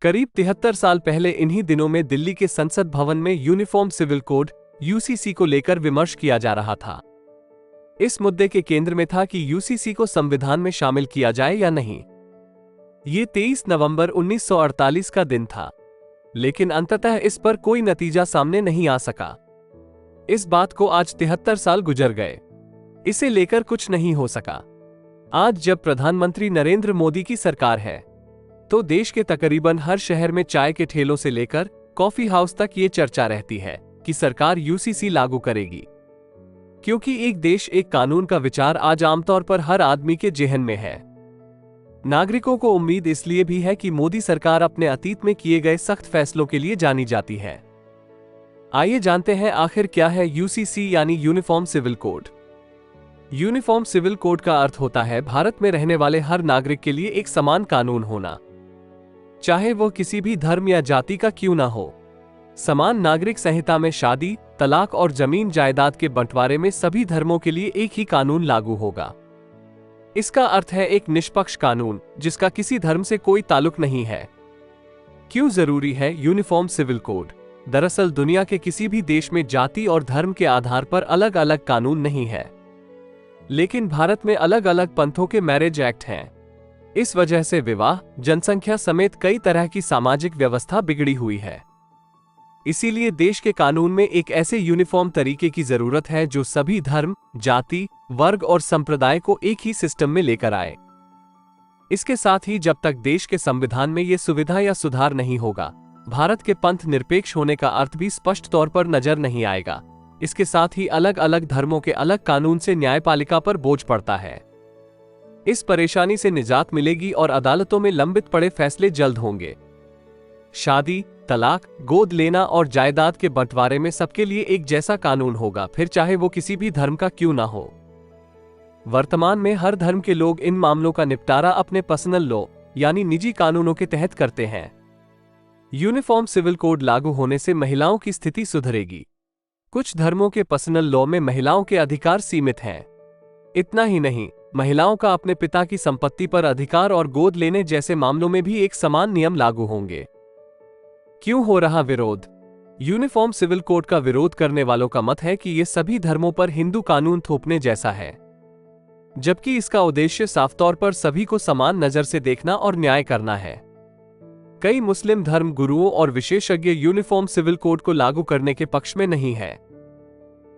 करीब 73 साल पहले इन्हीं दिनों में दिल्ली के संसद भवन में यूनिफॉर्म सिविल कोड यूसीसी को लेकर विमर्श किया जा रहा था। इस मुद्दे के केंद्र में था कि यूसीसी को संविधान में शामिल किया जाए या नहीं। ये 23 नवंबर 1948 का दिन था, लेकिन अंततः इस पर कोई नतीजा सामने नहीं आ सका। इस बात को आज 73 साल गुजर गए, इसे लेकर कुछ नहीं हो सका। आज जब प्रधानमंत्री नरेंद्र मोदी की सरकार है, तो देश के तकरीबन हर शहर में चाय के ठेलों से लेकर कॉफी हाउस तक ये चर्चा रहती है कि सरकार यूसीसी लागू करेगी, क्योंकि एक देश एक कानून का विचार आज आमतौर पर हर आदमी के जेहन में है। नागरिकों को उम्मीद इसलिए भी है कि मोदी सरकार अपने अतीत में किए गए सख्त फैसलों के लिए जानी जाती है। आइए जानते हैं आखिर क्या है यूसीसी यानी uniform civil code. Uniform civil code का अर्थ होता है भारत में रहने वाले हर नागरिक के लिए एक समान कानून होना, चाहे वो किसी भी धर्म या जाति का क्यों ना हो। समान नागरिक संहिता में शादी, तलाक और जमीन जायदाद के बंटवारे में सभी धर्मों के लिए एक ही कानून लागू होगा। इसका अर्थ है एक निष्पक्ष कानून जिसका किसी धर्म से कोई ताल्लुक नहीं है। क्यों जरूरी है यूनिफॉर्म सिविल कोड? दरअसल दुनिया के किसी भी देश में जाति और धर्म के आधार पर अलग अलग कानून नहीं है, लेकिन भारत में अलग अलग पंथों के मैरिज एक्ट हैं। इस वजह से विवाह, जनसंख्या समेत कई तरह की सामाजिक व्यवस्था बिगड़ी हुई है। इसीलिए देश के कानून में एक ऐसे यूनिफॉर्म तरीके की जरूरत है जो सभी धर्म, जाति, वर्ग और संप्रदाय को एक ही सिस्टम में लेकर आए। इसके साथ ही जब तक देश के संविधान में ये सुविधा या सुधार नहीं होगा, भारत के पंथ निरपेक्ष होने का अर्थ भी स्पष्ट तौर पर नजर नहीं आएगा। इसके साथ ही अलग अलग धर्मों के अलग कानून से न्यायपालिका पर बोझ पड़ता है। इस परेशानी से निजात मिलेगी और अदालतों में लंबित पड़े फैसले जल्द होंगे। शादी, तलाक, गोद लेना और जायदाद के बंटवारे में सबके लिए एक जैसा कानून होगा, फिर चाहे वो किसी भी धर्म का क्यों ना हो। वर्तमान में हर धर्म के लोग इन मामलों का निपटारा अपने पर्सनल लॉ यानी निजी कानूनों के तहत करते हैं। यूनिफॉर्म सिविल कोड लागू होने से महिलाओं की स्थिति सुधरेगी। कुछ धर्मों के पर्सनल लॉ में महिलाओं के अधिकार सीमित हैं। इतना ही नहीं, महिलाओं का अपने पिता की संपत्ति पर अधिकार और गोद लेने जैसे मामलों में भी एक समान नियम लागू होंगे। क्यों हो रहा विरोध? यूनिफॉर्म सिविल कोड का विरोध करने वालों का मत है कि यह सभी धर्मों पर हिंदू कानून थोपने जैसा है, जबकि इसका उद्देश्य साफ तौर पर सभी को समान नजर से देखना और न्याय करना है। कई मुस्लिम धर्म गुरुओं और विशेषज्ञ यूनिफॉर्म सिविल कोड को लागू करने के पक्ष में नहीं है।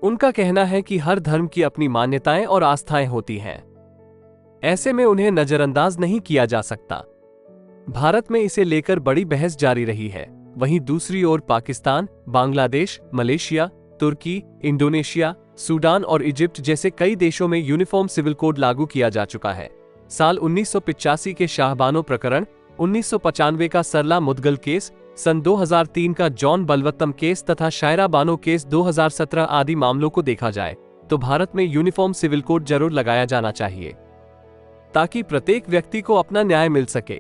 उनका कहना है कि हर धर्म की अपनी मान्यताएं और आस्थाएं होती हैं, ऐसे में उन्हें नजरअंदाज नहीं किया जा सकता। भारत में इसे लेकर बड़ी बहस जारी रही है। वहीं दूसरी ओर पाकिस्तान, बांग्लादेश, मलेशिया, तुर्की, इंडोनेशिया, सूडान और इजिप्ट जैसे कई देशों में यूनिफॉर्म सिविल कोड लागू किया जा चुका है। साल 1985 के शाहबानो प्रकरण, 1995 का सरला मुदगल केस, सन 2003 का जॉन बलवत्तम केस तथा शायरा बानो केस 2017 आदि मामलों को देखा जाए तो भारत में यूनिफॉर्म सिविल कोड जरूर लगाया जाना चाहिए, ताकि प्रत्येक व्यक्ति को अपना न्याय मिल सके।